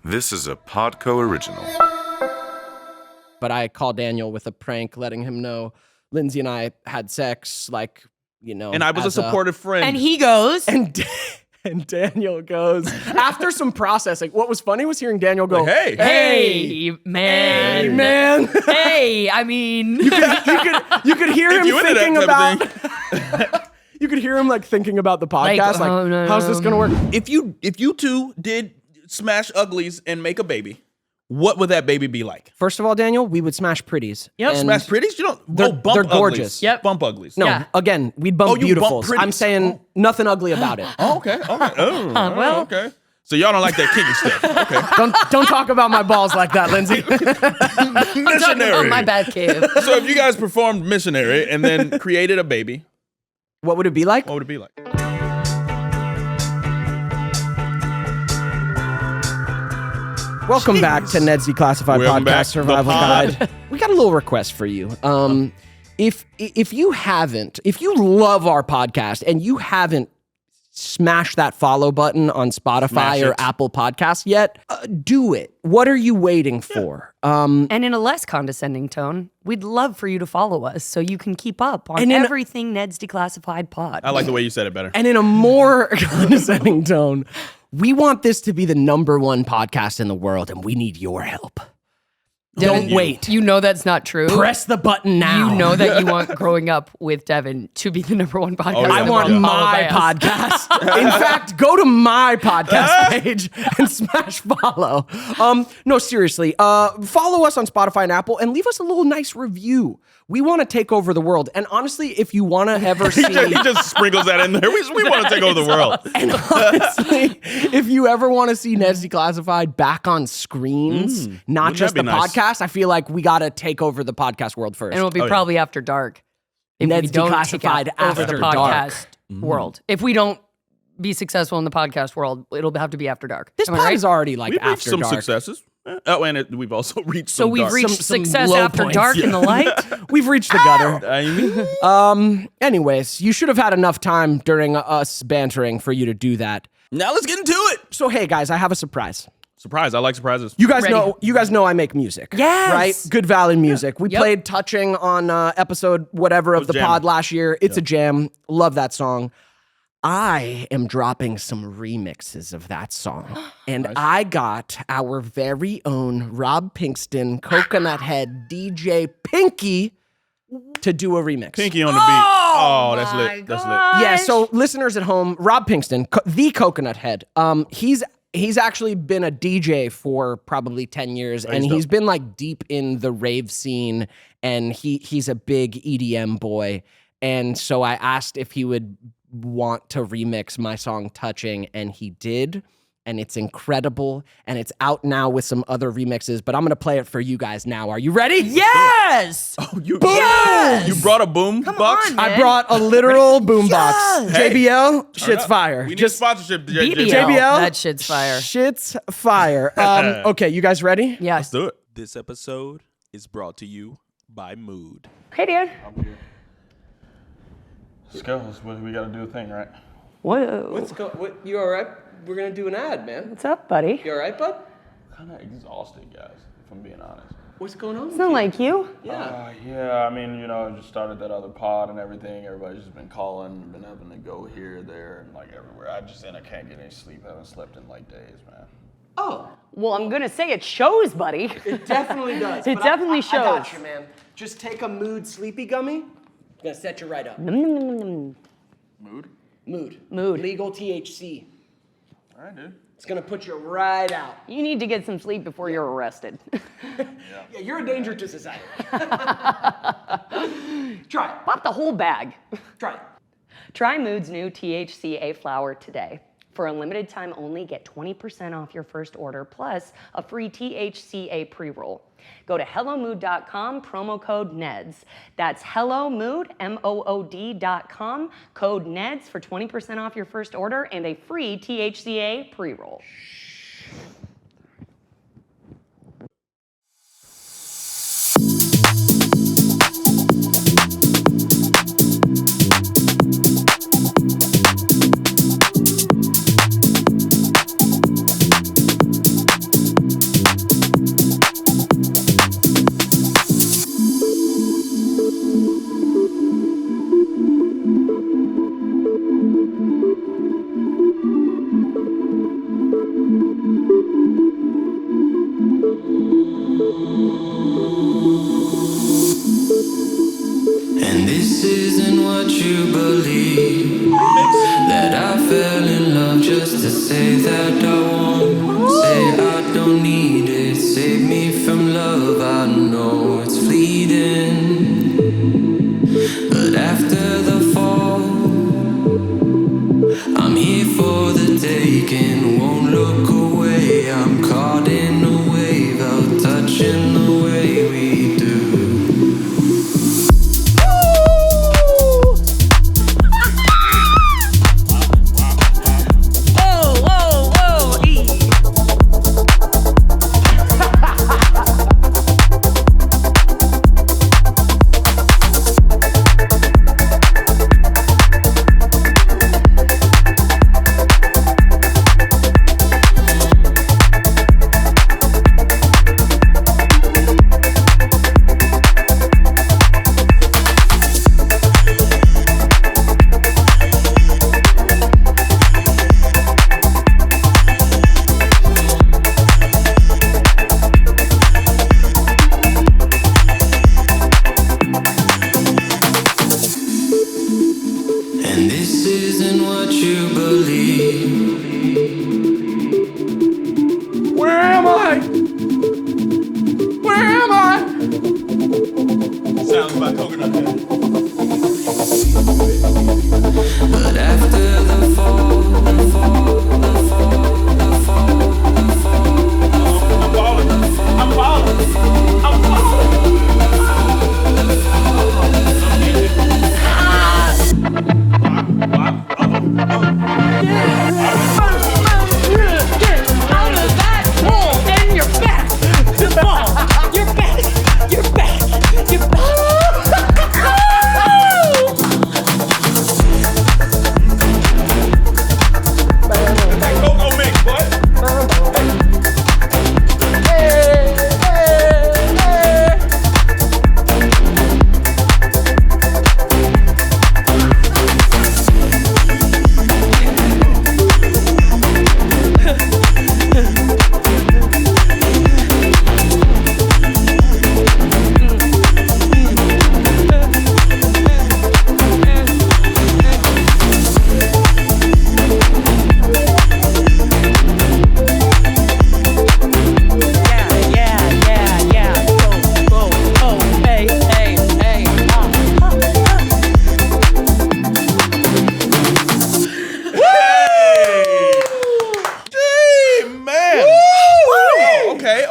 This is a Podco original. But I called Daniel with a prank, letting him know Lindsey and I had sex, And I was a supportive friend. And he goes, and Daniel goes, after some processing, what was funny was hearing Daniel go, Like, hey, man. Hey, I mean. You could hear him you into thinking that about. You could hear him thinking about the podcast. How's this gonna work? If you two did smash uglies and make a baby, what would that baby be like? First of all, Daniel, we would smash pretties. Yep. And Smash pretties? You don't. They're Bump gorgeous. Uglies. Yep. Bump uglies. No, Yeah. again, we'd bump you bump beautifuls. pretties. I'm saying nothing ugly about it. Oh, okay. well. Okay. So y'all don't like that kinky stuff. Okay. Don't talk about my balls like that, Lindsey. I'm talking about my bad cave. So if you guys performed missionary and then created a baby, What would it be like? what would it be like? Welcome back to Neds Declassified Welcome back Podcast to the Survival pod. Guide. We got a little request for you. If you love our podcast and you haven't smashed that follow button on Spotify Smash or it. Apple Podcasts yet, do it. What are you waiting for? And in a less condescending tone, we'd love for you to follow us so you can keep up on And in a- everything Ned's Declassified pod. I like the way you said it better. And in a more condescending tone, we want this to be the #1 podcast in the world, and we need your help. Don't wait. You know that's not true. Press the button now. You know that you want Growing Up with Devon to be the #1 podcast. yeah. I in the want world, my followed by us. podcast. In fact, go to my podcast page and smash follow. No, seriously. Follow us on Spotify and Apple and leave us a little nice review. We want to take over the world. And honestly, if you want to ever see... He just sprinkles that in there. We want to take over the world. And honestly, if you ever want to see Neds Declassified back on screens, not wouldn't just that the be nice? podcast, I feel like we got to take over the podcast world first. And it'll be yeah. probably after dark. If Ned's we don't take Declassified out over the after dark. podcast world. If we don't be successful in the podcast world, it'll have to be after dark. This Am I pod right? is already We've reached after some dark. successes. And we've also reached So some we've dark. reached some success low after points, dark in the light. We've reached the gutter. I mean, Anyways, you should have had enough time during us bantering for you to do that. now let's get into it. So hey guys, I have a surprise. Surprise. I like surprises. You guys Ready. know I make music. Yes. Right? Good Valley music. We Yep. played Touching on episode whatever of the jamming. pod last year. It's a jam. Love that song. I am dropping some remixes of that song. And I got our very own Rob Pinkston, Coconut Head DJ Pinky to do a remix. Pinky on the beat. Oh, that's lit. That's lit. Yeah, so listeners at home, Rob Pinkston, the Coconut Head, he's actually been a DJ for probably 10 years, and he's been deep in the rave scene, and he's a big EDM boy. And so I asked if he would want to remix my song Touching, and he did. And it's incredible, and it's out now with some other remixes, but I'm going to play it for you guys now. Are you ready? Yes. Oh, you Yes! brought a boom box? on, I man. brought a literal boombox. Yes! Hey. JBL, Turn shit's up. fire. We need sponsorship. BBL. JBL? That shit's fire. Shit's fire. Okay, you guys ready? Yeah. Let's do it. This episode is brought to you by Mood. Hey, Dan. Let's go. We got to do a thing, right? Whoa. You all right? We're going to do an ad, man. What's up, buddy? You all right, bud? Kind of exhausted, guys, if I'm being honest. What's going on? Sound like you? Yeah, I mean, I just started that other pod and everything. Everybody's just been calling, been having to go here, there, and everywhere. I can't get any sleep. I haven't slept in days, man. Oh, Well, I'm going to say it shows, buddy. it definitely does. It but definitely I got shows. you, man. Just take a Mood Sleepy Gummy. It's going to set you right up. Mood? Mood. Legal THC. All right, dude. It's going to put you right out. You need to get some sleep before you're arrested. Yeah, you're a danger to society. Try it. Pop the whole bag. Try it. Try Mood's new THCA flower today. For a limited time only, get 20% off your first order plus a free THCA pre-roll. Go to HelloMood.com, promo code NEDS. That's HelloMood, MOOD.com, code NEDS for 20% off your first order and a free THCA pre-roll.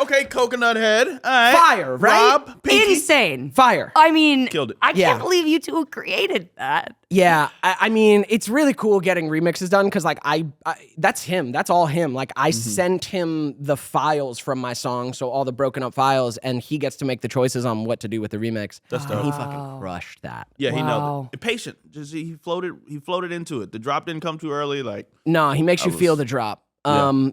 Okay, coconut head. All right. Fire, right? Rob, Pinky. Insane. Fire. I mean, Killed it. I Yeah. can't believe you two created that. Yeah, I mean, it's really cool getting remixes done because, like, I that's him. That's all him. Like, I sent him the files from my song, so all the broken up files, and he gets to make the choices on what to do with the remix. That's And dope. he fucking crushed that. Yeah, he nailed Wow. it. Patient. Just he floated into it. The drop didn't come too early. Like No, he makes you was- feel the drop.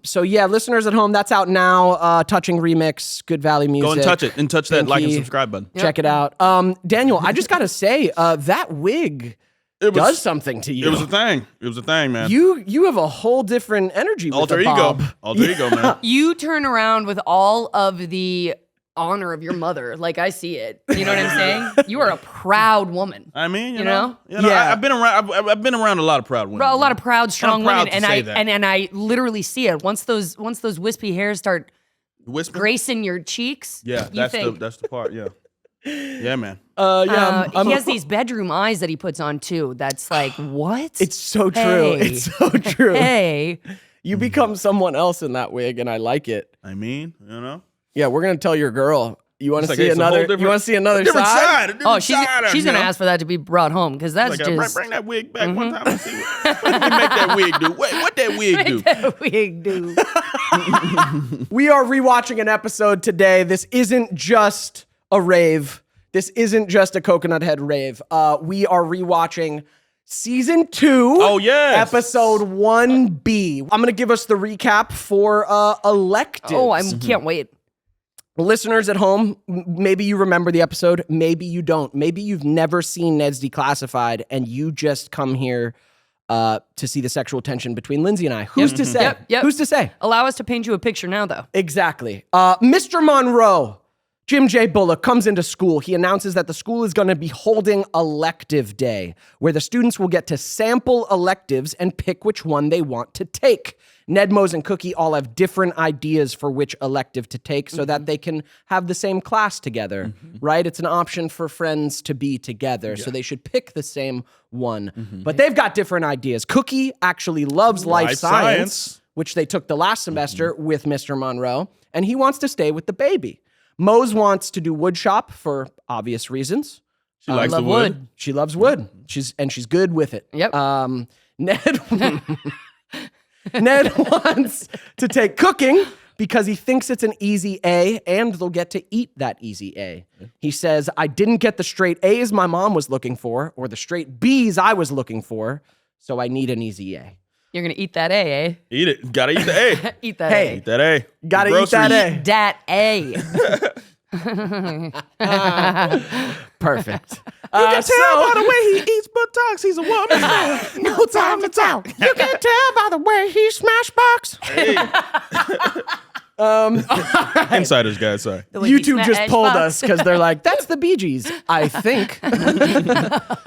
So yeah, listeners at home, that's out now. Touching Remix, Good Valley Music. go and touch it and touch that like and Pinky. subscribe button. Check it out. Daniel, I just gotta say, that wig does something to you. It was a thing. It was a thing, man. You have a whole different energy with Alter the ego. bob. Alter ego, man. You turn around with all of the honor of your mother. Like, I see it. You know what I'm saying? You are a proud woman. I mean, You know? Yeah. I've been around. I've been around a lot of proud women. A lot of proud, strong I'm proud women, to and say I that. and I literally see it. Once those wispy hairs start Whisper. gracing your cheeks, Yeah, you think. that's the part. Yeah. Yeah, man. He has these bedroom eyes that he puts on too. That's like, what? It's so true. Hey. It's so true. Hey, You become someone else in that wig, and I like it. I mean, you know. Yeah, we're gonna tell your girl. You want to It's like, see it's a whole another? different- You want to see another different side? side. A different she's side, gonna you know? ask for that to be brought home because that's Like, just bring that wig back one time and see what did you make that wig do. What that wig do? wig, dude. We are rewatching an episode today. This isn't just a rave. This isn't just a coconut head rave. We are rewatching season 2. Oh, yes. Episode 1B. I'm gonna give us the recap for Electives. Oh, I can't wait. Listeners at home, maybe you remember the episode, maybe you don't. Maybe you've never seen Neds Declassified and you just come here to see the sexual tension between Lindsey and I. Who's to say? Yep. Who's to say? Allow us to paint you a picture now, though. Exactly. Mr. Monroe, Jim J. Bullock, comes into school. He announces that the school is going to be holding Elective Day, where the students will get to sample electives and pick which one they want to take. Ned, Mose, and Cookie all have different ideas for which elective to take so that they can have the same class together, right? It's an option for friends to be together, so they should pick the same one. But they've got different ideas. Cookie actually loves life science, which they took the last semester with Mr. Monroe, and he wants to stay with the baby. Mose wants to do wood shop for obvious reasons. She likes the love wood. wood. She loves wood. She's good with it. Yep. Ned wants to take cooking because he thinks it's an easy A and they'll get to eat that easy A. He says, I didn't get the straight A's my mom was looking for or the straight B's I was looking for, so I need an ezy A. You're gonna eat that A, eh? Eat it. Gotta eat the A. Eat that Hey. Eat that A. Gotta eat Groceries. that A. A. That A. Perfect. You can tell by the way he eats buttocks, he's a woman. No time to tell. You can tell by the way he smash box. Insiders, guys. Sorry. YouTube just pulled us because they're like, that's the Bee Gees, I think.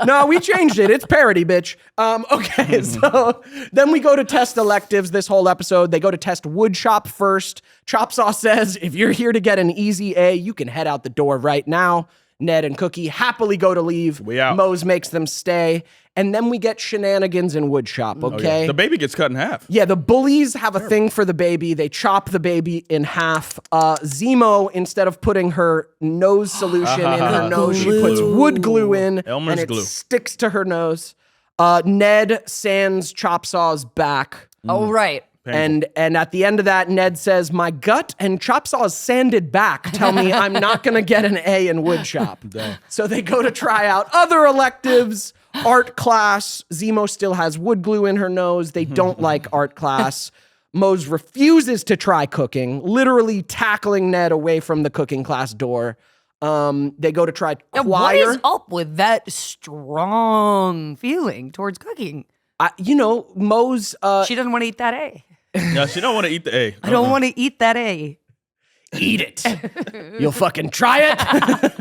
No, we changed it. It's parody, bitch. Okay, so then we go to test electives this whole episode. They go to test wood shop first. Chop Saw says, if you're here to get an easy A, you can head out the door right now. Ned and Cookie happily go to leave. We out. Mose makes them stay. And then we get shenanigans in wood shop, okay? The baby gets cut in half. Yeah, the bullies have a thing for the baby. They chop the baby in half. Zemo, instead of putting her nose solution in her nose, she puts wood glue in, Elmer's and it glue. sticks to her nose. Ned sands Chop Saw's back. Oh, right. And at the end of that, Ned says, my gut and Chop Saw's sanded back tell me I'm not going to get an A in wood shop. So they go to try out other electives. Art class. Zemo still has wood glue in her nose. They don't like art class. Mose refuses to try cooking, literally tackling Ned away from the cooking class door. They go to try choir. What is up with that strong feeling towards cooking? Mose... She doesn't want to eat that A. No, she don't want to eat the A. I don't want to eat that A. Eat it. You'll fucking try it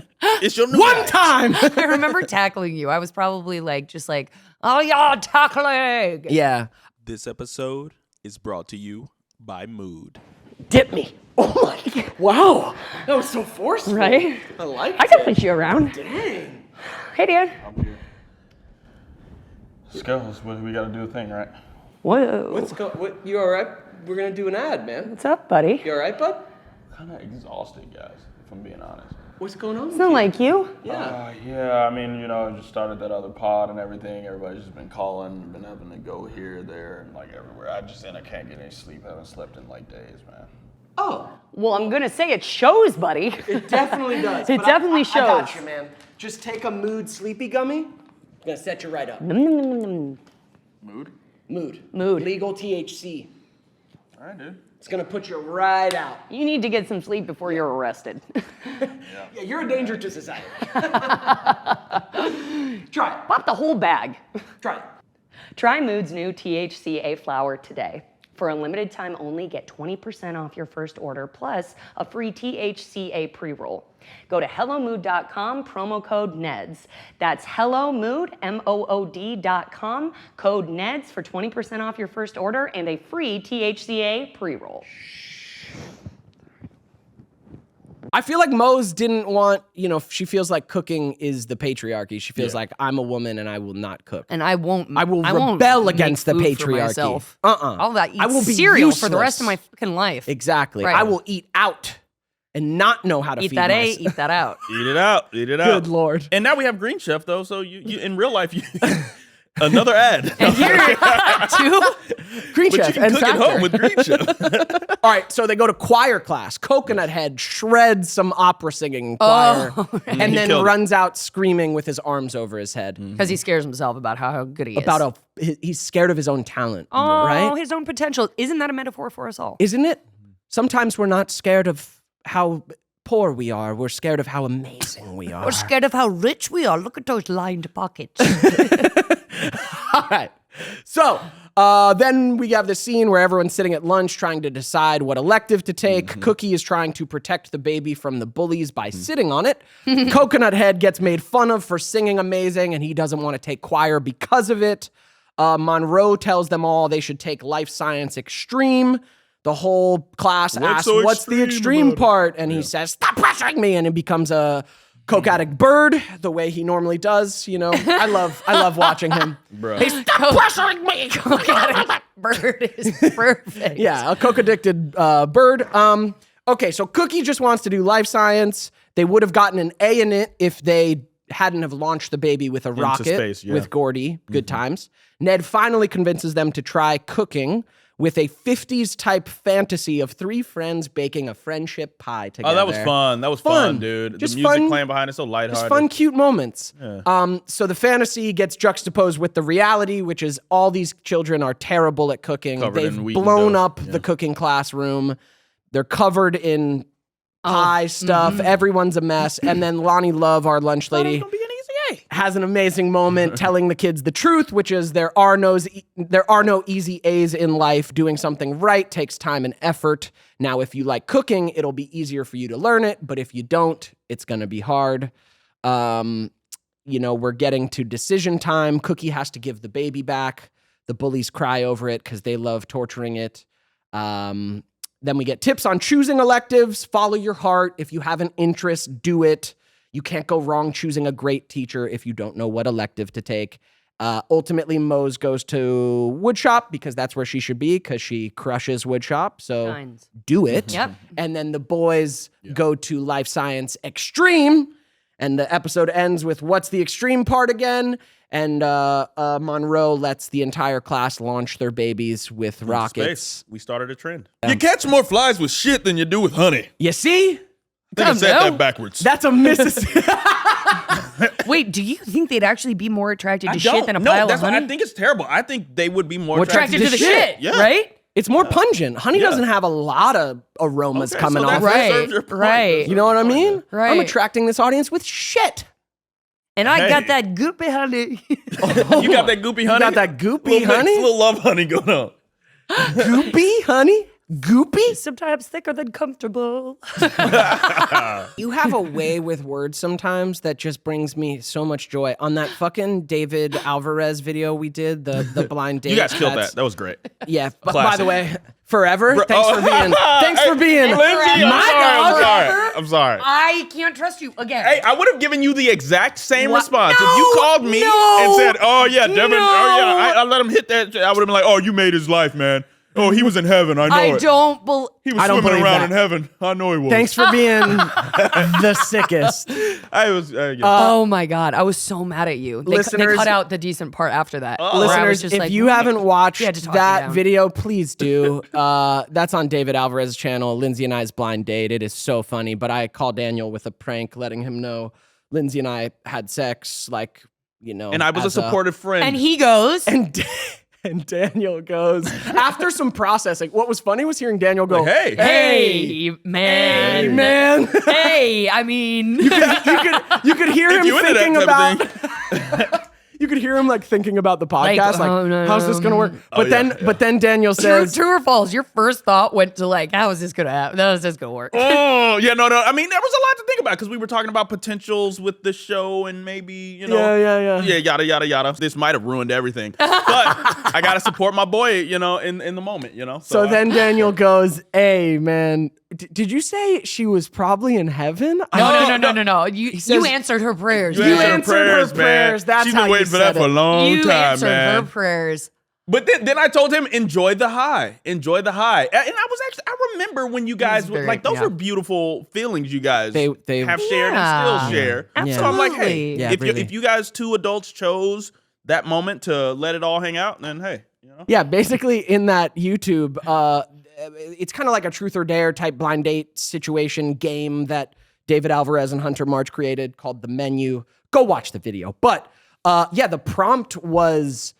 It's your new one guy. time. I remember tackling you. I was probably oh, y'all tackling. Yeah. This episode is brought to you by Mood. Dip me. Oh my. Wow. That was so forceful. Right? I like I can push you around. Dang. Hey, Dan. I'm here. Let's go. We got to do a thing, right? Whoa. You all right? We're going to do an ad, man. What's up, buddy? You all right, bud? kind of exhausted, guys, if I'm being honest. What's going on? Sound like you? Yeah, I mean, you know, just started that other pod and everything. Everybody's just been calling, been having to go here, there, and like everywhere. I can't get any sleep. Haven't slept in like days, man. Oh, Well, I'm gonna say it shows, buddy. it definitely does. It but definitely I shows. got you, man. Just take a mood sleepy gummy. I'm gonna set you right up. Mood? Mood. Legal THC. All right, dude. It's gonna put you right out. You need to get some sleep before you're arrested. Yeah, you're a danger to society. Try it. Pop the whole bag. Try it. Try Mood's new THCA flower today. For a limited time only, get 20% off your first order plus a free THCA pre-roll. Go to HelloMood.com, promo code Neds. That's HelloMood, MOOD.com, code Neds for 20% off your first order and a free THCA pre-roll. I feel like Mose didn't want, she feels like cooking is the patriarchy. She feels like I'm a woman and I will not cook. And I won't rebel make against the food for patriarchy. myself. Uh-uh. I'll eat I will be cereal useless. for the rest of my fucking life. Exactly. Right. I will eat out and not know how to Eat feed that A, myself. eat that out. Eat it out. Eat it out. Good Lord. And now we have Green Chef though, so you in real life you another ad. And here, too. Green But Chef you can and cook at Factor. home with Green Chef. All right, so they go to choir class. Coconut Head shreds some opera singing in choir and He then killed it. runs out screaming with his arms over his head. Because he scares himself about how good he is. He's scared of his own talent, Oh, right? his own potential. Isn't that a metaphor for us all? Isn't it? Sometimes we're not scared of how poor we are. We're scared of how amazing we are. We're scared of how rich we are. Look at those lined pockets. All right. So then we have the scene where everyone's sitting at lunch trying to decide what elective to take. Cookie is trying to protect the baby from the bullies by sitting on it. Coconut Head gets made fun of for singing amazing, and he doesn't want to take choir because of it. Monroe tells them all they should take life science extreme. The whole class asks, so what's the extreme extreme about it?" part? And he says, stop pressuring me. And it becomes a coke addict bird the way he normally does. I love watching him. Bro. Hey, stop pressuring me. Bird is perfect. Yeah, a coke addicted bird. Okay, so Cookie just wants to do life science. They would have gotten an A in it if they hadn't have launched the baby with a rocket space, yeah. with Gordy. Good times. Ned finally convinces them to try cooking with a 50s type fantasy of three friends baking a friendship pie together. Oh, that was fun. That was fun, dude. Just the music fun, playing behind it, so lighthearted. Just fun, cute moments. So the fantasy gets juxtaposed with the reality, which is all these children are terrible at cooking. Covered They've in wheat and blown dough. up the cooking classroom. They're covered in pie stuff. Everyone's a mess. And then Lonnie Love, our lunch lady, It's gonna be an easy A. has an amazing moment telling the kids the truth, which is there are no easy A's in life. Doing something right takes time and effort. Now, if you like cooking, it'll be easier for you to learn it. But if you don't, it's going to be hard. We're getting to decision time. Cookie has to give the baby back. The bullies cry over it because they love torturing it. Then we get tips on choosing electives. Follow your heart. If you have an interest, do it. You can't go wrong choosing a great teacher if you don't know what elective to take. Ultimately, Mose goes to woodshop because that's where she should be because she crushes woodshop. So Shines. do it. Yep. And then the boys go to life science extreme. And the episode ends with what's the extreme part again? And Monroe lets the entire class launch their babies with rockets. Space. We started a trend. You catch more flies with shit than you do with honey. You see? I think I said that backwards. That's a Mississippi. Wait, do you think they'd actually be more attracted to I shit don't. than a No, pile that's of honey? I think it's terrible. I think they would be more attracted attracted to the shit, Yeah. right? It's more pungent. Honey doesn't have a lot of aromas Okay, coming so that off. Right, serves your point. right. You know what I mean? Right. I'm attracting this audience with shit. And I Hey. got that goopy honey. You got that goopy honey? got that goopy little mix, honey? little love honey going on. Goopy, honey? Goopy? Sometimes thicker than comfortable. You have a way with words sometimes that just brings me so much joy. On that fucking David Alvarez video we did, the blind date. You guys killed that's- that. That was great. Yeah. By Classic. the way, forever. Thanks oh. for being Lindsey, I'm sorry. I can't trust you again. Hey, I would have given you the exact same What? response if No, you called me no, and said, "Oh yeah, Devon, no. oh yeah, I let him hit that." I would have been like, "Oh, you made his life, man." Oh, he was in heaven. I know I it. don't believe. He was I don't swimming believe around that. in heaven. I know he was. Thanks for being the sickest. I was. Yeah. Oh my God. I was so mad at you. They Listeners- cut out the decent part after that. where I was Listeners, just if like, you haven't watched had to talk you that down. video, please do. That's on David Alvarez's channel, Lindsey and I's Blind Date. It is so funny, but I called Daniel with a prank, letting him know Lindsey and I had sex, like, you know. And I was a as supportive friend. And he goes, And Daniel goes, after some processing, what was funny was hearing Daniel go, Like, hey. hey, man. hey, man. Hey, I mean. you could hear him you into that thinking type of about you could hear him like thinking about the podcast, like, oh, no, how's this gonna work? But then Daniel True, says, true or false? Your first thought went to like, how is this gonna happen? How is this gonna work? Oh, yeah, no. I mean, there was a lot to think about because we were talking about potentials with the show and maybe, you know. Yeah. yada, yada, yada. This might have ruined everything. But I got to support my boy, you know, in the moment, you know. So then Daniel goes, hey, man, did you say she was probably in heaven? No. You says- answered her prayers. You You answered answered her prayers, man. prayers. That's She's how been you waiting for that said for a it. long You time, answered man. her prayers. But then I told him, enjoy the high. Enjoy the high. And I remember when you guys, very- like, those yeah. were beautiful feelings you guys They have shared and still share. Yeah. So I'm like, hey, Absolutely. Yeah, really. if you guys, two adults, chose that moment to let it all hang out, then hey, you know. Yeah, basically in that YouTube, it's kind of like a truth or dare type blind date situation game that David Alvarez and Hunter March created called The Menu. Go watch the video. But yeah, the prompt was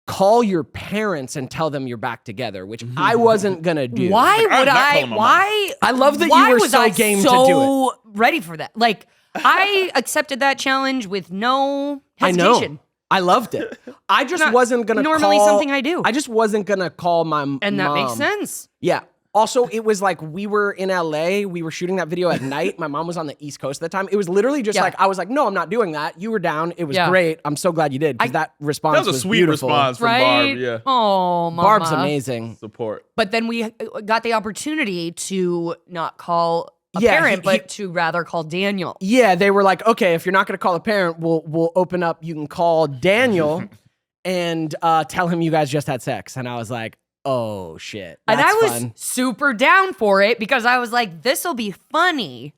call your parents and tell them you're back together, which I wasn't gonna do. Why Like, I'm would not I? calling my mom. Why? I love that why you were was so I game to so do it. ready for that. Like I accepted that challenge with no I hesitation. know. I loved it. I just Not wasn't gonna normally call, something I do. I just wasn't gonna call my And that makes mom. sense. Yeah. Also, it was like we were in LA. We were shooting that video at night. My mom was on the East Coast at the time. It was literally just Yeah. like, I was like, no, I'm not doing that. You were down. It was Yeah. great. I'm so glad you did. Because that response That was a sweet beautiful. response from Right? Barb. Yeah. Oh, mama. Barb's amazing. Support. But then we got the opportunity to not call a Yeah, parent, he- but to rather call Daniel. Yeah, they were like, okay, if you're not going to call a parent, we'll open up. You can call Daniel and tell him you guys just had sex. And I was like, oh shit, And that's I was fun. super down for it because I was like, this will be funny.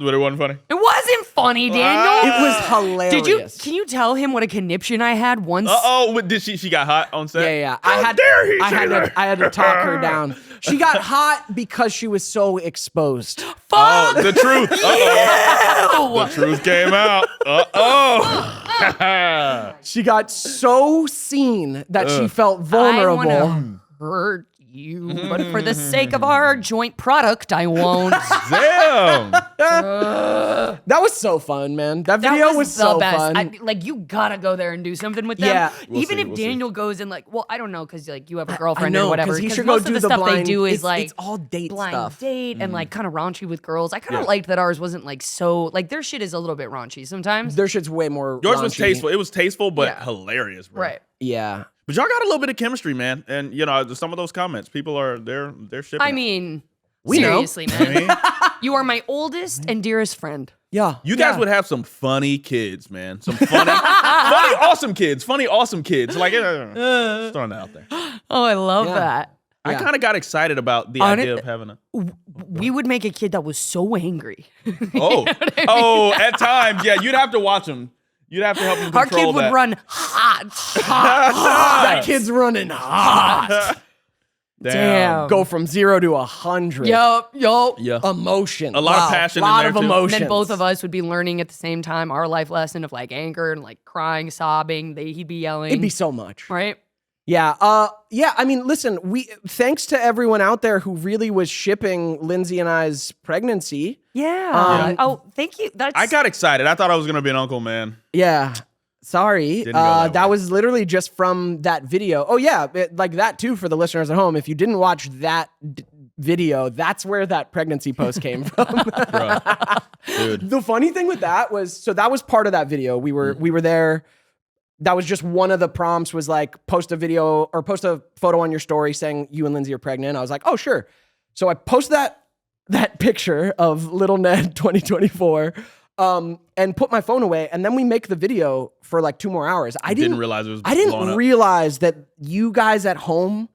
But it wasn't funny. It wasn't funny, Daniel. It was hilarious. Can you tell him what a conniption I had once? Uh-oh, did she got hot on set? Yeah. How dare he I say had that? I had to talk her down. She got hot because she was so exposed. Oh, the truth. Uh-oh. The truth came out. Uh-oh. She got so seen that she felt I vulnerable. wanna hurt you, but for the sake of our joint product, I won't. Damn. That was so fun, man. That That video was the so best. fun. Like you gotta go there and do something with them. Yeah. Even if We'll see. Daniel goes and like, well, I don't know, because like you have a I girlfriend know, or whatever. 'cause he should most go of do the the stuff they blind- do is it's- like it's all date blind stuff. date and like kind of raunchy with girls. I kind of Yeah. liked that ours wasn't like so like their shit is a little bit raunchy sometimes. Their shit's way more Yours was raunchy. tasteful. It was tasteful, but Yeah. hilarious, bro. Right. Yeah. But y'all got a little bit of chemistry, man. And you know, some of those comments, people are they're shipping. I it. mean, We know. seriously, I man. mean, You are my oldest and dearest friend. Yeah. you guys would have some funny kids, man. Some funny, awesome kids. Funny, awesome kids. Like, just throwing that out there. Oh, I love Yeah. that. I Yeah. kind of got excited about the On idea it- of having a. We would make a kid that was so angry. Oh, at times, yeah. You'd have to watch them. You'd have to help them Our control kid would that. run hot. That kid's running hot. Damn. Go from 0 to 100. Yup. Yeah. Emotion. A lot of passion in lot there, of too. emotions. And then both of us would be learning at the same time our life lesson of like anger and like crying, sobbing. He'd be yelling. It'd be so much. right. Yeah. Yeah. I mean, listen, thanks to everyone out there who really was shipping Lindsey and I's pregnancy. Yeah. Oh, thank you. That's I got excited. I thought I was gonna be an uncle, man. Yeah. Sorry. Didn't go that That way. was literally just from that video. Oh, yeah. Like that, too, for the listeners at home. If you didn't watch that video, that's where that pregnancy post came from. Bro. Dude. The funny thing with that was, so that was part of that video. We were there. That was just one of the prompts was like, post a video or post a photo on your story saying you and Lindsey are pregnant. I was like, oh, sure. So I posted that picture of little Ned 2024. and put my phone away, and then we make the video for like 2 more hours. I didn't realize it was I blowing didn't up. realize that you guys at home,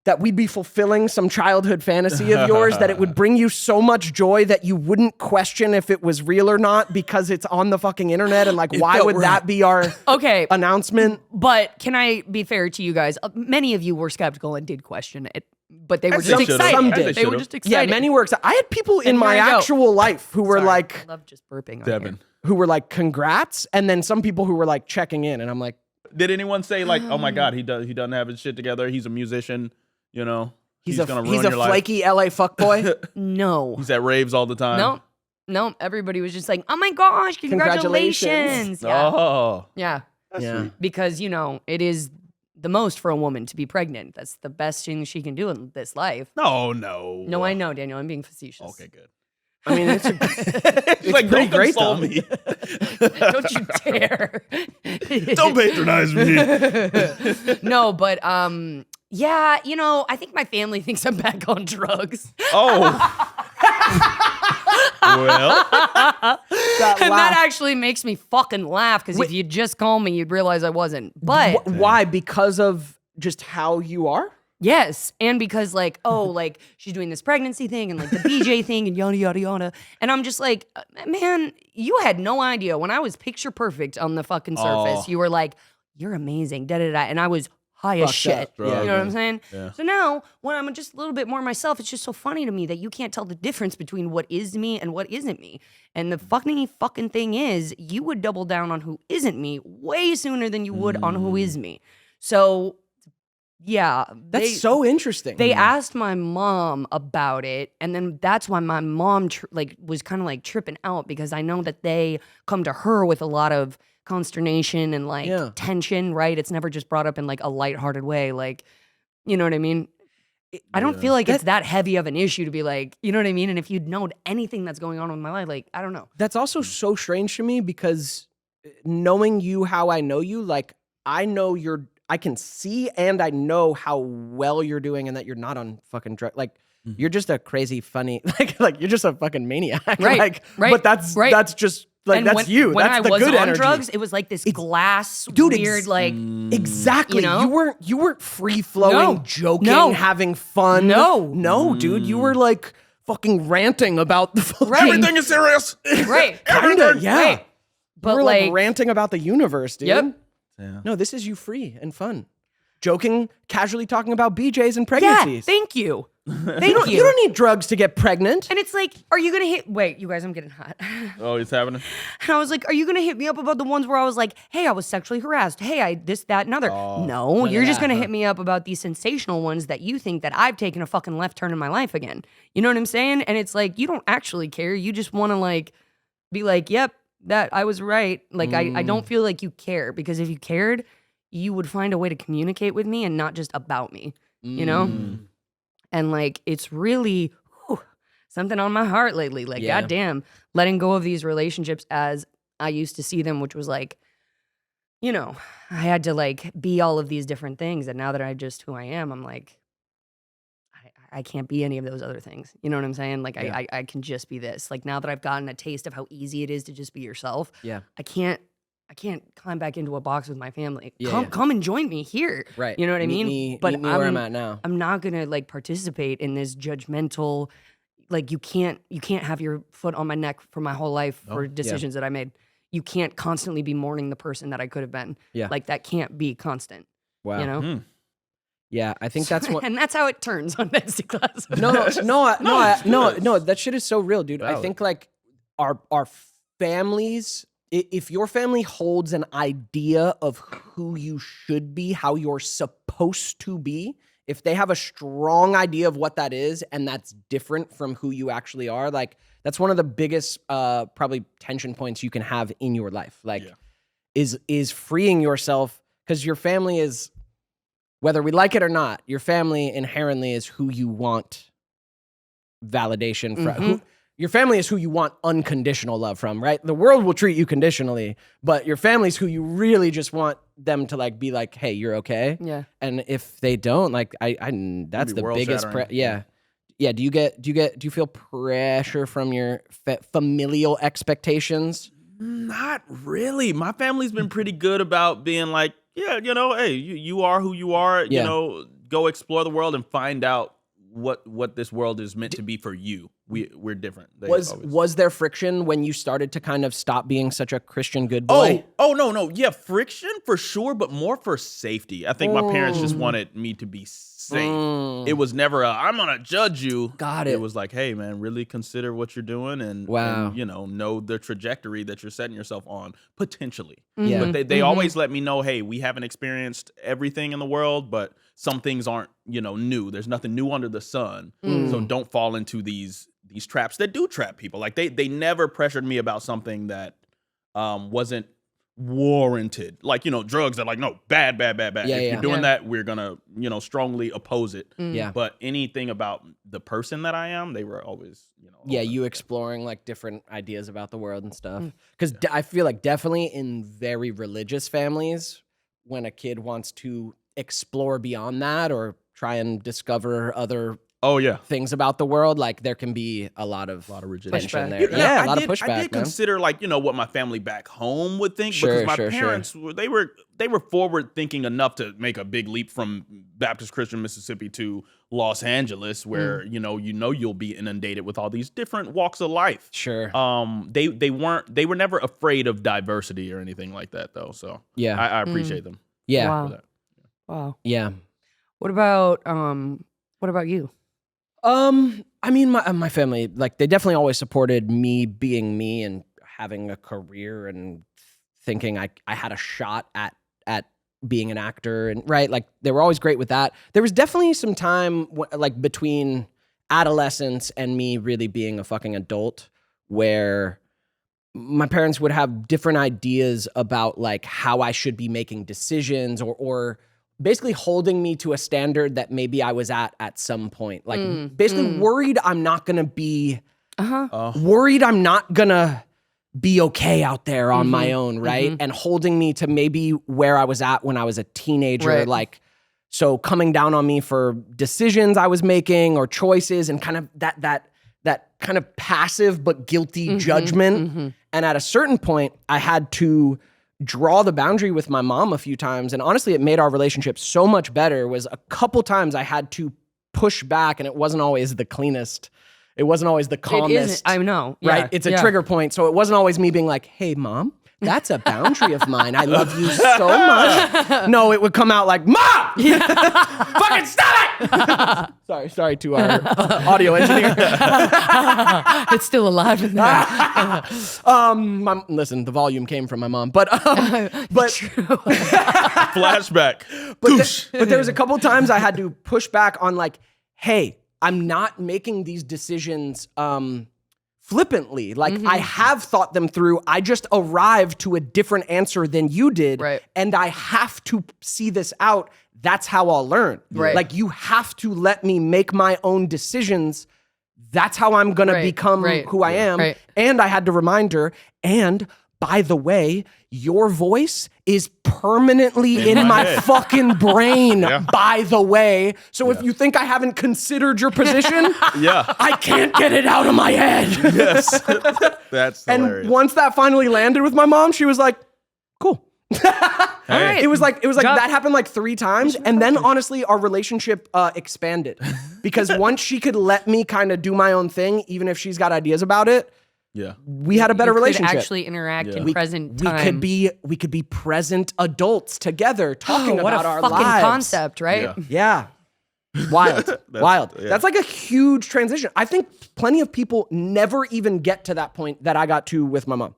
that we'd be fulfilling some childhood fantasy of yours, that it would bring you so much joy that you wouldn't question if it was real or not because it's on the fucking internet, and like, why felt would right. that be our Okay. announcement? But can I be fair to you guys? Many of you were skeptical and did question it, but they were As just they should've. excited. Some As did. they They were should've. just excited. Yeah, many were excited. I had people in And my here I go. actual life who were Sorry, like, I love just burping on Devin. here. congrats, and then some people who were like checking in, and I'm like, Did anyone say like, oh my God, he doesn't have his shit together. He's a musician, you know. he's gonna a ruin your life. flaky LA fuckboy. No. He's at raves all the time. No, everybody was just like, oh my gosh, congratulations. Congratulations. Yeah. Oh. Yeah. Yeah. Because, you know, it is the most for a woman to be pregnant. That's the best thing she can do in this life. No. No, I know, Daniel. I'm being facetious. Okay, good. I mean, it's It's like, pretty don't great, console though. me. Don't you dare. Don't patronize me. No, but yeah, you know, I think my family thinks I'm back on drugs. Oh. Well, And that actually makes me fucking laugh because if you just call me, you'd realize I wasn't. But Why? Because of just how you are? yes, and because like, oh, like she's doing this pregnancy thing and like the BJ thing and yada yada yada, and I'm just like, man, you had no idea when I was picture perfect on the fucking surface. Oh. You were like, you're amazing, da da da, and I was high as Fucked shit. up. You know what I'm Yeah. saying? Yeah. So now when I'm just a little bit more myself, it's just so funny to me that you can't tell the difference between what is me and what isn't me. And the fucking thing is, you would double down on who isn't me way sooner than you would on who is me. So yeah, That's so interesting. they asked my mom about it, and then that's why my mom was kind of like tripping out because I know that they come to her with a lot of consternation and like Yeah. tension, right? It's never just brought up in like a lighthearted way, like, you know what I mean? I don't feel like it's that heavy of an issue to be like, you know what I mean? And if you'd known anything that's going on with my life, like, I don't know. That's also so strange to me because knowing you how I know you, like, I know I can see and I know how well you're doing and that you're not on fucking drugs. Like, you're just a crazy, funny, like you're just a fucking maniac. Right, Like, right, but that's right. just like, And that's you. When That's I the was good on energy. drugs, it was like this glass, Dude, weird, like, Exactly. You know? You weren't free flowing, No. joking, No. having fun. No. Dude. You were like fucking ranting about the fucking Right. everything is serious. right. Kinda, yeah. Right. But you were like, like ranting about the universe, dude. Yep. Yeah. No, this is you free and fun. Joking, casually talking about BJs and yeah, pregnancies. thank you. Thank you. You don't need drugs to get pregnant. And it's like, are you gonna hit? Wait, you guys, I'm getting hot. Oh, it's happening. And I was like, are you gonna hit me up about the ones where I was like, hey, I was sexually harassed. Hey, I this, that, and other. No, you're just gonna hit me up about these sensational ones that you think that I've taken a fucking left turn in my life again. You know what I'm saying? And it's like, you don't actually care. You just wanna like be like, yep, that I was right. Like I don't feel like you care, because if you cared, you would find a way to communicate with me and not just about me. You know? And like, it's really something on my heart lately. Like, Yeah. goddamn, letting go of these relationships as I used to see them, which was like, you know, I had to like be all of these different things. And now that I'm just who I am, I'm like, I can't be any of those other things. You know what I'm saying? Like, Yeah. I can just be this. Like, now that I've gotten a taste of how easy it is to just be yourself, Yeah. I can't climb back into a box with my family. Yeah, Come and join me here. Right. You know what I Meet mean? me- But meet me where I'm at now. I'm not gonna like participate in this judgmental, like you can't have your foot on my neck for my whole life for decisions that I made. You can't constantly be mourning the person that I could have been. Yeah. Like that can't be constant. Wow. You know? Yeah, I think that's what. And that's how it turns on Neds Declassified. No. That shit is so real, dude. I think like our families. If your family holds an idea of who you should be, how you're supposed to be, if they have a strong idea of what that is and that's different from who you actually are, like that's one of the biggest probably tension points you can have in your life. Like is freeing yourself, because your family is, whether we like it or not, your family inherently is who you want validation from. Your family is who you want unconditional love from, right? The world will treat you conditionally, but your family's who you really just want them to like be like, hey, you're okay. Yeah. And if they don't, like, I that's be the biggest, world-shattering. yeah. Yeah. Do you feel pressure from your familial expectations? Not really. My family's been pretty good about being like, yeah, hey, you are who you are. Yeah. Go explore the world and find out what this world is meant to be for you. We're different. Was there friction when you started to kind of stop being such a Christian good boy? Oh no. Yeah, friction for sure, but more for safety. I think my parents just wanted me to be safe. It was never I'm gonna judge you. Got it. It was like, hey man, really consider what you're doing and, Wow. and know the trajectory that you're setting yourself on potentially. Yeah. But they always let me know, hey, we haven't experienced everything in the world, but some things aren't, new. There's nothing new under the sun. So don't fall into these traps that do trap people. Like they never pressured me about something that wasn't warranted. Like, drugs are like, no, bad. Yeah, if you're doing that, we're gonna, strongly oppose it. Yeah. But anything about the person that I am, they were always, You exploring like different ideas about the world and stuff. Because I feel like definitely in very religious families, when a kid wants to explore beyond that or try and discover other things about the world, like there can be a lot of rigidity tension Pushback. there. I A lot did, of pushback. I did man. consider what my family back home would think, Sure, because my sure. parents they were forward thinking enough to make a big leap from Baptist Christian Mississippi to Los Angeles, where you'll be inundated with all these different walks of life. Sure. They were never afraid of diversity or anything like that though. So Yeah. I appreciate them. Yeah. Wow. For that. Wow. Yeah. What about you? I mean, my family, like, they definitely always supported me being me and having a career and thinking I had a shot at being an actor, and right, like they were always great with that. There was definitely some time like between adolescence and me really being a fucking adult where my parents would have different ideas about like how I should be making decisions or basically holding me to a standard that maybe I was at some point. Like basically worried I'm not going to be worried I'm not going to be okay out there on my own, right? And holding me to maybe where I was at when I was a teenager, Right. like so coming down on me for decisions I was making or choices and kind of that kind of passive but guilty judgment. And at a certain point, I had to draw the boundary with my mom a few times. And honestly, it made our relationship so much better. Was a couple times I had to push back, and it wasn't always the cleanest. It wasn't always the calmest. It isn't. I know. Yeah, Right? It's a trigger point. So it wasn't always me being like, hey, mom, that's a boundary of mine. I love you so much. No, it would come out like, mom! Fucking stop it! Sorry to our audio engineer. It's still alive in there. Listen, the volume came from my mom. But Flashback. But there was a couple times I had to push back on like, hey, I'm not making these decisions flippantly. Like I have thought them through. I just arrived to a different answer than you did. Right. And I have to see this out. That's how I'll learn. Right. Like you have to let me make my own decisions. That's how I'm going to become who I am. Right. And I had to remind her, and by the way, your voice is permanently in my head. fucking brain, Yeah. by the way. So if you think I haven't considered your position, Yeah. I can't get it out of my head. Yes. That's And hilarious. once that finally landed with my mom, she was like, cool. All right. It was like Job- that happened like 3 times. And then honestly, our relationship expanded because once she could let me kind of do my own thing, even if she's got ideas about it, Yeah. we had a better You could relationship. actually interact in we, present we time. we could be present adults together talking what about a our fucking lives. concept, right? Yeah. Yeah. Wild. Wild. yeah. That's like a huge transition. I think plenty of people never even get to that point that I got to with my mom.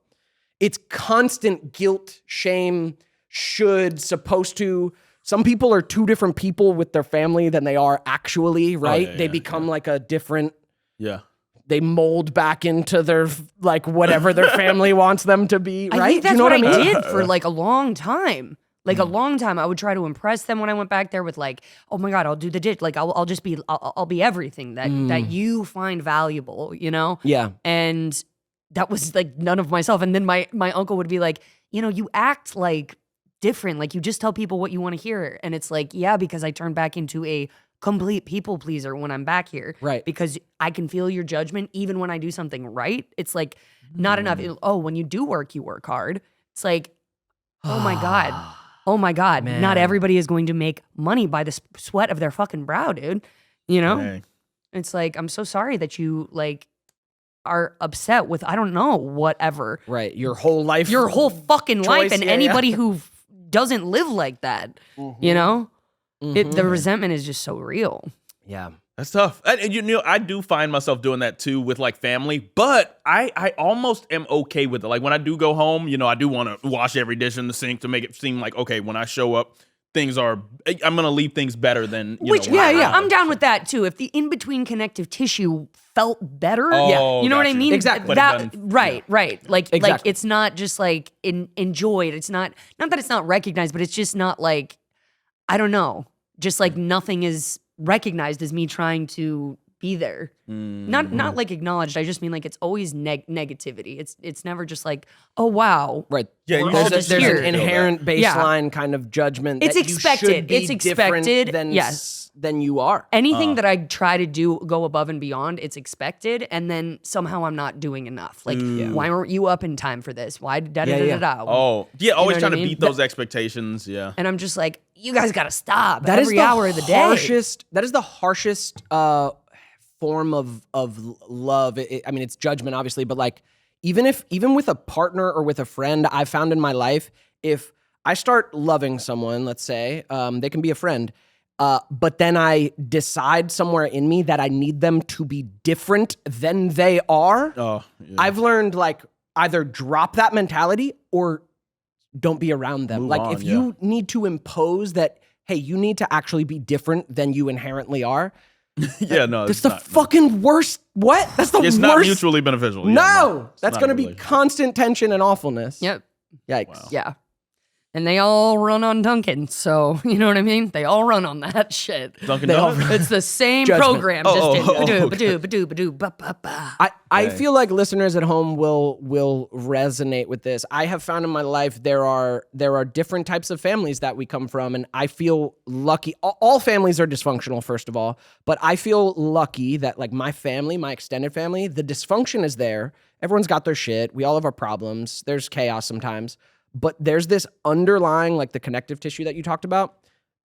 It's constant guilt, shame, should, supposed to. Some people are 2 different people with their family than they are actually, right? yeah, they yeah, become like a different, Yeah. they mold back into their, like, whatever their family wants them to be, right? I think Do that's you know what what I mean? did for like a long time. Like a long time, I would try to impress them when I went back there with like, oh my God, I'll do the ditch. Like I'll just be, I'll be everything that you find valuable, you know? Yeah. And that was like none of myself. And then my uncle would be like, you act like different. Like you just tell people what you want to hear. And it's like, yeah, because I turned back into a complete people pleaser when I'm back here. Right. Because I can feel your judgment even when I do something right. It's like not enough. When you do work, you work hard. It's like, oh my God. Oh my God. Man. Not everybody is going to make money by the sweat of their fucking brow, dude. You know? Dang. It's like, I'm so sorry that you like are upset with, I don't know, whatever. Right. Your whole life. Your whole fucking life, choice, and yeah, anybody yeah. who doesn't live like that, you know? The resentment is just so real. Yeah. That's tough. And you know, I do find myself doing that too with like family, but I almost am okay with it. Like when I do go home, you know, I do want to wash every dish in the sink to make it seem like, okay, when I show up, I'm going to leave things better than, you know. I'm down with that too. If the in-between connective tissue felt better, you know what I gotcha. mean? Exactly. Right. Like Exactly. it's not just like enjoyed. It's not that it's not recognized, but it's just not like, I don't know, just like nothing is recognized as me trying to be there. Not like acknowledged. I just mean like it's always negativity. It's never just like, oh wow. Right. Yeah, you all should just There's here. an inherent baseline kind of judgment. It's that you expected. should be It's expected. different than Yes. than you are. Anything that I try to go above and beyond, it's expected, and then somehow I'm not doing enough. Like, why weren't you up in time for this? Why da da da da? Oh, yeah, always know trying what I to mean? beat those expectations. Yeah. And I'm just like, you guys got to stop. That is every the hour of the day. harshest. That is the harshest form of love. I mean, it's judgment, obviously, but like even with a partner or with a friend, I've found in my life, if I start loving someone, let's say, they can be a friend, but then I decide somewhere in me that I need them to be different than they are. Oh, yeah. I've learned like either drop that mentality or don't be around them. Move like on, if you need to impose that, hey, you need to actually be different than you inherently are. Yeah, no, That's it's the not. fucking worst. What? That's the It's worst. not mutually beneficial. Yeah, No, it's that's not going to a be relationship. constant tension and awfulness. Yep. Yikes. Yeah. And they all run on Dunkin', so you know what I mean? They all run on that shit. Dunkin' They all Donuts? It's the same Judgment. program. Oh, Just okay. ba-doo, ba-ba-ba. I feel like listeners at home will resonate with this. I have found in my life there are different types of families that we come from, and I feel lucky. All families are dysfunctional, first of all, but I feel lucky that like my family, my extended family, the dysfunction is there. Everyone's got their shit. We all have our problems. There's chaos sometimes, but there's this underlying like the connective tissue that you talked about.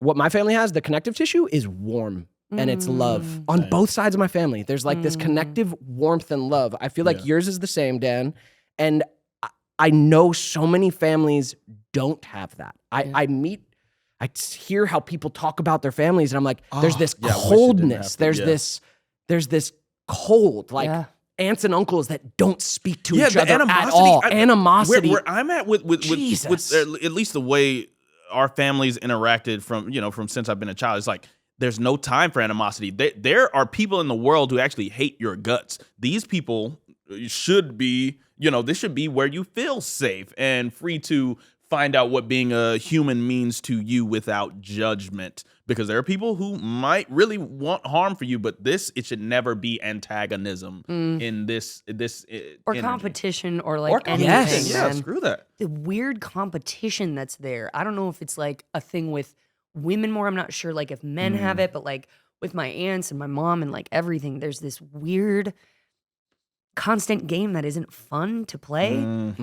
What my family has, the connective tissue is warm. And it's love on both sides of my family. There's like this connective warmth and love. I feel like yours is the same, Dan. And I know so many families don't have that. I hear how people talk about their families, and I'm like, there's this yeah, I wish it didn't coldness. happen. There's this cold, like Yeah. aunts and uncles that don't speak to Yeah, each the other animosity. at all. I- Animosity. Where I'm at with Jesus. at least the way our families interacted from since I've been a child, it's like there's no time for animosity. There are people in the world who actually hate your guts. These people should be, this should be where you feel safe and free to find out what being a human means to you without judgment. Because there are people who might really want harm for you, but it should never be antagonism in this Or energy. competition or like Or anything. Yes. Yeah, man. screw that. The weird competition that's there. I don't know if it's like a thing with women more. I'm not sure like if men have it, but like with my aunts and my mom and like everything, there's this weird constant game that isn't fun to play. And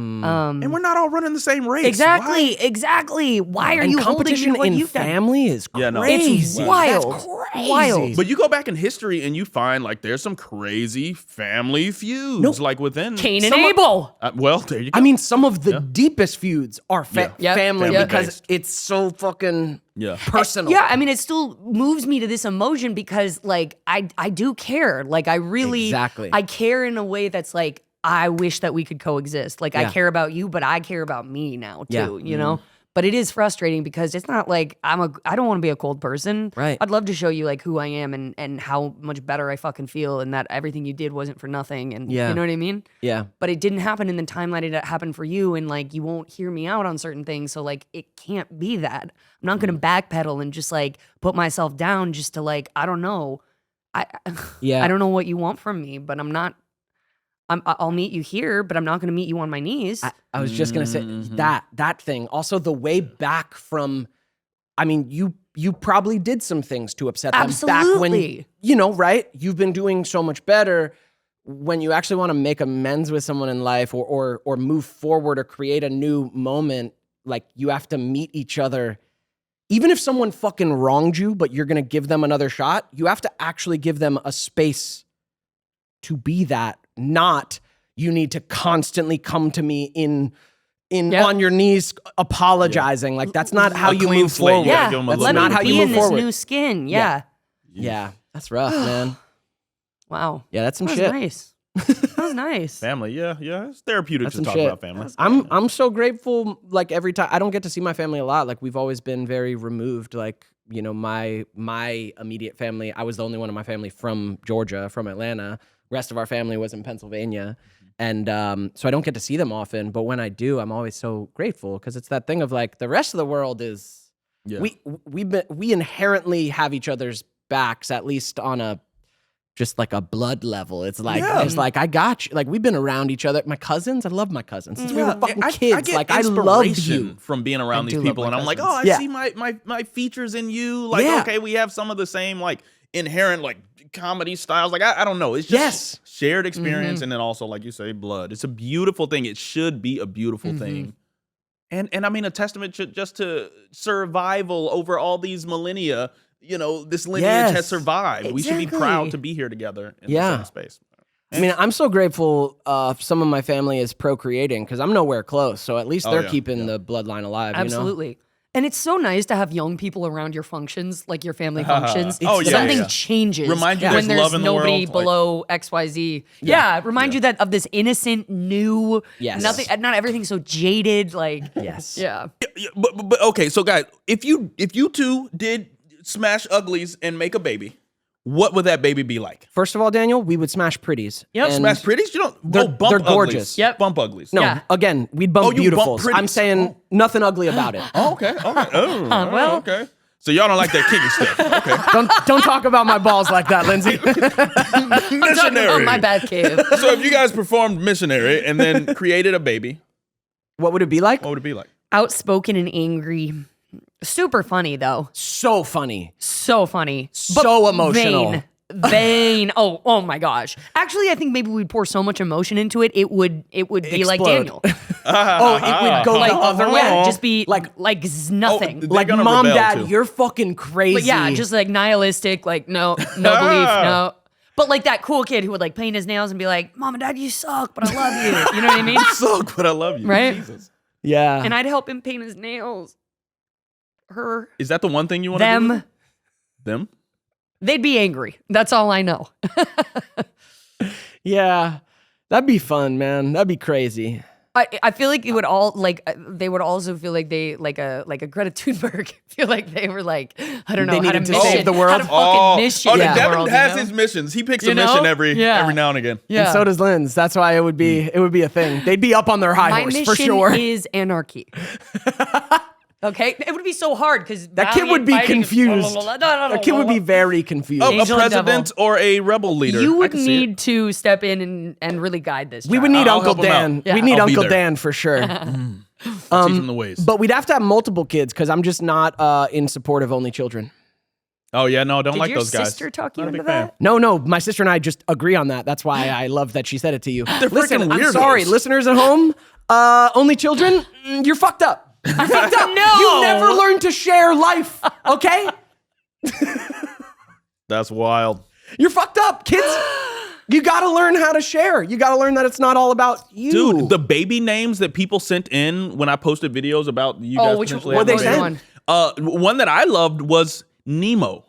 we're not all running the same race. Exactly. Why are and you holding competition me what in you've done? family is Yeah, no. crazy. It's wild. That's crazy. Wild. But you go back in history and you find like there's some crazy family feuds like within Cain and Some- Abel. well, there you go. I mean, some of the deepest feuds are family Family because based. it's so fucking Yeah. personal. Yeah, I mean, it still moves me to this emotion because, like, I do care. Like, I really, Exactly. I care in a way that's like, I wish that we could coexist. Like, I Yeah. care about you, but I care about me now too. Yeah. You know. But it is frustrating because it's not like I don't want to be a cold person. Right. I'd love to show you like who I am and how much better I fucking feel and that everything you did wasn't for nothing. And Yeah. you know what I mean? Yeah. But it didn't happen in the timeline it happened for you, and like you won't hear me out on certain things, so like it can't be that. I'm not gonna backpedal and just like put myself down just to like, I don't know. Yeah. I don't know what you want from me, but I'll meet you here, but I'm not gonna meet you on my knees. I was just gonna say that thing. Also, the way back from, I mean, you you probably did some things to upset them Absolutely. back when, right? You've been doing so much better. When you actually want to make amends with someone in life or move forward or create a new moment, like you have to meet each other. Even if someone fucking wronged you, but you're going to give them another shot, you have to actually give them a space to be that, not you need to constantly come to me on your knees apologizing. Like that's not how you move forward. Yeah, That's let not me how be you in move this forward. new skin. Yeah. Yeah, that's rough, man. Wow. Yeah, that's some That was shit. nice. That was nice. Family, yeah. It's therapeutic That's to some talk shit. about family. I'm so grateful. Like every time I don't get to see my family a lot. Like we've always been very removed. Like my immediate family. I was the only one in my family from Georgia, from Atlanta. Rest of our family was in Pennsylvania, and so I don't get to see them often. But when I do, I'm always so grateful because it's that thing of like the rest of the world is we inherently have each other's backs, at least on a just like a blood level. It's like it's like I got you. Like we've been around each other. My cousins, I love my cousins since we were fucking kids. I get like I love inspiration you from being around I these do love people, my and I'm like, cousins. oh, I Yeah. see my features in you. Like, Yeah. okay, we have some of the same like inherent like comedy styles. Like I don't know. It's just shared experience, and then also like you say, blood. It's a beautiful thing. It should be a beautiful thing. And I mean a testament just to survival over all these millennia. This lineage has survived. We should be proud to be here together in the same space. I mean, I'm so grateful some of my family is procreating because I'm nowhere close. So at least they're keeping the bloodline alive. Absolutely. And it's so nice to have young people around your functions, like your family functions. yeah, Something yeah. changes Remind you when there's love there's in the nobody world, below XYZ. Yeah, remind you that of this innocent, new, Yes. nothing, not everything so jaded. Like, Yes. yeah. Yeah, but okay, so guys, if you two did smash uglies and make a baby, what would that baby be like? First of all, Daniel, we would smash pretties. Yep. And Smash pretties? You don't. They're- bump they're uglies. gorgeous. Yep. Bump uglies. No, Yeah. again, we'd bump you bump beautifuls. pretties. I'm saying nothing ugly about it. Oh, okay. Okay. Oh, well. okay. So y'all don't like that kinky stuff. Okay. Don't talk about my balls like that, Lindsay. Talking about Missionary. my bad cave. So if you guys performed missionary and then created a baby, What would it be like? what would it be like? Outspoken and angry. Super funny, though. So funny. So funny. So emotional. Vain. Oh my gosh. Actually, I think maybe we'd pour so much emotion into it, it would be like Explode. Daniel. Oh, it would go Like the other way. yeah, just be Like- like nothing. They're Like, gonna mom, rebel, dad, too. you're fucking crazy. But yeah, just like nihilistic, like no belief, no. But like that cool kid who would like paint his nails and be like, "Mom and Dad, you suck, but I love you." You know what I mean? Suck, but I love you. Right? Jesus. yeah. And I'd help him paint his nails. Her, Is that the one thing you want to do? them, Them? they'd be angry. That's all I know. Yeah. That'd be fun, man. That'd be crazy. I feel like it would all like they would also feel like they like a Greta Thunberg feel like they were like I don't know They how to needed to mission, save the world? how to fucking mission the Devin world, has you know? his missions. He picks You a know? mission every Yeah. now and again. Yeah. And so does Lynn's. That's why it would be a thing. They'd be up on their high My horse mission for sure. is anarchy. Okay, it would be so hard because That kid would be confused. That kid would be very confused. A Angel and president or a rebel leader. You I would can see it. need to step in and really guide this. we would child. need I'll Uncle help him out. Dan. Yeah. We need I'll be Uncle there. Dan for sure. Teach him the ways. But we'd have to have multiple kids because I'm just not in support of only children. Oh yeah, no, don't Did like your those guys. sister talk you Not a into big fan. that? No, my sister and I just agree on that. That's why I love that she said it to you. Listen, freaking I'm weirdos. sorry, listeners at home. Only children, you're fucked up. You're fucked up. No. You never learned to share life, okay? That's wild. You're fucked up, kids. You gotta learn how to share. You gotta learn that it's not all about you. Dude, the baby names that people sent in when I posted videos about you guys which potentially what having they a send? baby. One that I loved was Nemo.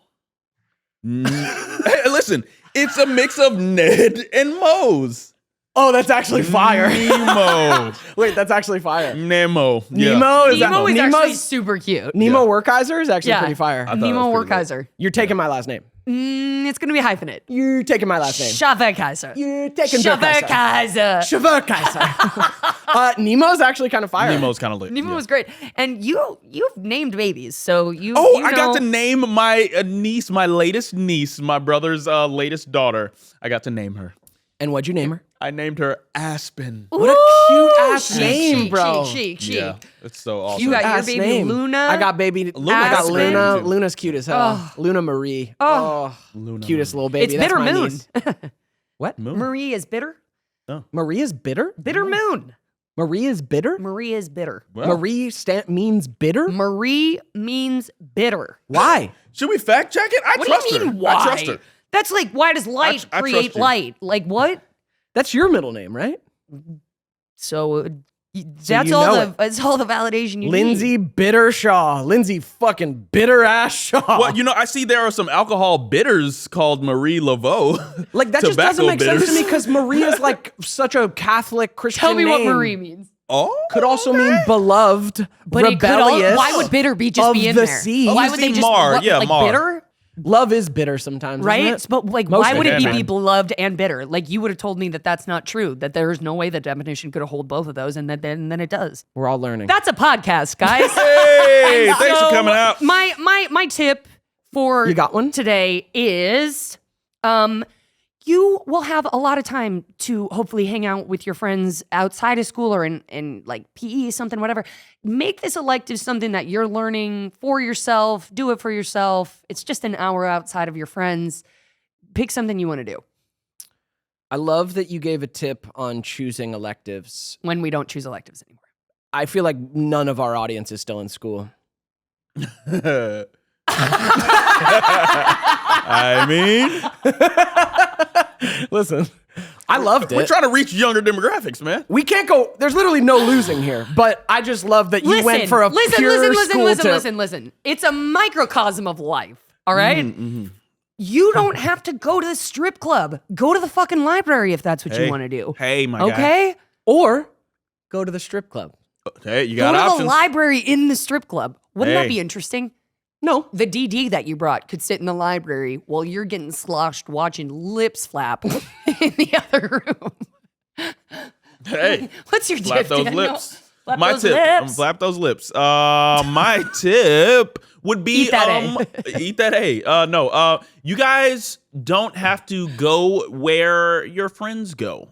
Hey, listen, it's a mix of Ned and Mose. Oh, that's actually fire. Nemo. Wait, that's actually fire. Nemo. Yeah. Nemo is Nemo that is actually Nemo's, super cute. Nemo Werkheiser is actually Yeah. pretty fire. thought Nemo it was pretty Werkheiser. You're taking my last name. It's gonna be hyphenate. You're taking my last name. Schwerkaiser. You're taking Werkheiser. Schwerkaiser. Nemo's actually kind of fire. Nemo's kind of lit. Nemo yeah. was great, and you've named babies, so you. Oh, you I got know- to name my niece, my latest niece, my brother's latest daughter. I got to name her. And what'd you name her? I named her Aspen. What a cute ass name, bro. Chic. Yeah, it's so awesome. You got your Ass baby name. Luna. I got baby. Luna I got got Luna. baby, too. Luna's cute as hell. Luna Marie. Oh. Cutest little baby. It's That's bitter my moon. niece. What? Moon. Marie is bitter. Marie is bitter? Bitter moon. Marie is bitter? Marie is bitter. Well, Marie means bitter? Marie means bitter. Why? should we fact check it? I What trust do you her. mean, why? I trust her. That's like, why does light I create trust you. light? Like, what? That's your middle name, right? So that's you all know that's all the validation you Lindsey need. Bitter Shaw. Lindsey fucking bitter ass Shaw. Well, I see there are some alcohol bitters called Marie Laveau. Like that just doesn't Tobacco make sense to bitters. me because Marie is like such a Catholic Christian Tell me what name. Marie means. Oh, Could also mean beloved, But it could rebellious. why would bitter be just of be in the there? sea. Why You would see they just Mar, what, yeah, like Mar. bitter? Love is bitter sometimes, Right? isn't it? But like, Most why of would it it be is. beloved and bitter? Like, you would have told me that that's not true. That there is no way the definition could hold both of those, and then it does. We're all learning. That's a podcast, guys. hey, thanks So, for coming out. My tip for You got one? today is you will have a lot of time to hopefully hang out with your friends outside of school or in like PE, something, whatever. Make this elective something that you're learning for yourself. Do it for yourself. It's just an hour outside of your friends. Pick something you want to do I love that you gave a tip on choosing electives. when we don't choose electives anymore. I feel like none of our audience is still in school. I mean, Listen, I loved we're it. trying to reach younger demographics, man. We can't go. There's literally no losing here. But I just love that you went for a pure school tip. Listen. It's a microcosm of life. All right? You don't have to go to the strip club. Go to the fucking library if that's what you want to do. Hey, my guy. Okay? Or go to the strip club. Hey, you Go got to options. the library in the strip club. Wouldn't that Hey. be interesting? No. The DD that you brought could sit in the library while you're getting sloshed watching lips flap in the other room. Hey, What's your flap tip, those Daniel? lips. Flap My those tip, lips. flap those lips. My tip would be Eat that A. eat that A. No, you guys don't have to go where your friends go,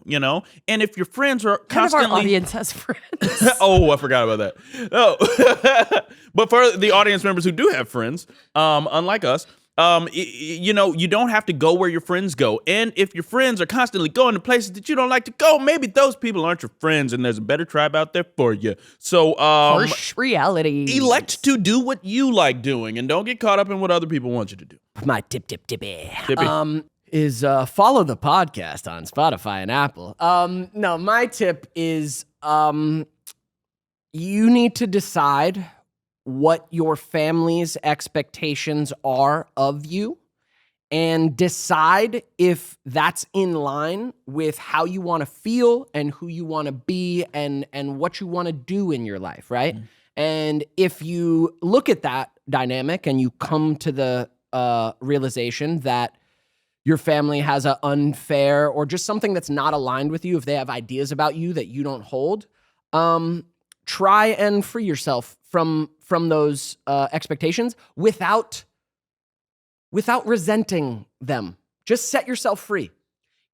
And if your friends are Kind of our constantly audience has friends. oh, I forgot about that. Oh, but for the audience members who do have friends, unlike us, you don't have to go where your friends go. And if your friends are constantly going to places that you don't like to go, maybe those people aren't your friends, and there's a better tribe out there for you. So, Harsh reality. elect to do what you like doing, and don't get caught up in what other people want you to do. My tippy. Tippy. Is follow the podcast on Spotify and Apple. No, my tip is you need to decide what your family's expectations are of you and decide if that's in line with how you want to feel and who you want to be and what you want to do in your life, right? And if you look at that dynamic and you come to the realization that your family has an unfair or just something that's not aligned with you, if they have ideas about you that you don't hold, try and free yourself from those expectations without resenting them. Just set yourself free.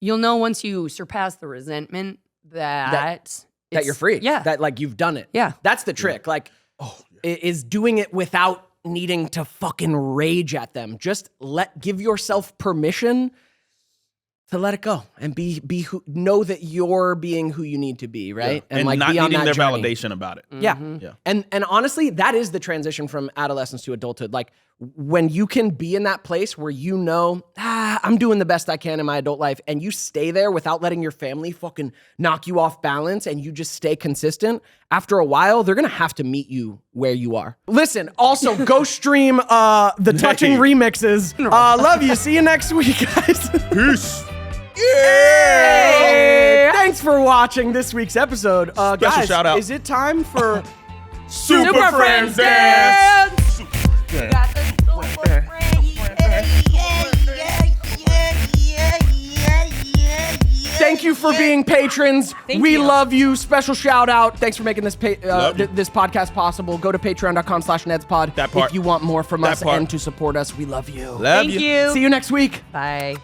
You'll know once you surpass the resentment that You're free. Yeah. That like you've done it. Yeah. That's the trick. Like, is doing it without needing to fucking rage at them. Just give yourself permission to let it go and know that you're being who you need to be, right? And like not be on needing that their journey. validation about it. Yeah. Yeah. And honestly, that is the transition from adolescence to adulthood. Like when you can be in that place where I'm doing the best I can in my adult life, and you stay there without letting your family fucking knock you off balance, and you just stay consistent, after a while, they're gonna have to meet you where you are. Listen, also go stream the Touching remixes. Love you. See you next week, guys. Peace. Hey, thanks for watching this week's episode. Guys, shout out. is it time for Super Friends Dance. Thank you for being patrons. We love you. Special shout out. Thanks for making this this podcast possible. Go to patreon.com/nedspod That part. if you want more from That us part. and to support us. We love you. Love Thank you. See you next week. Bye.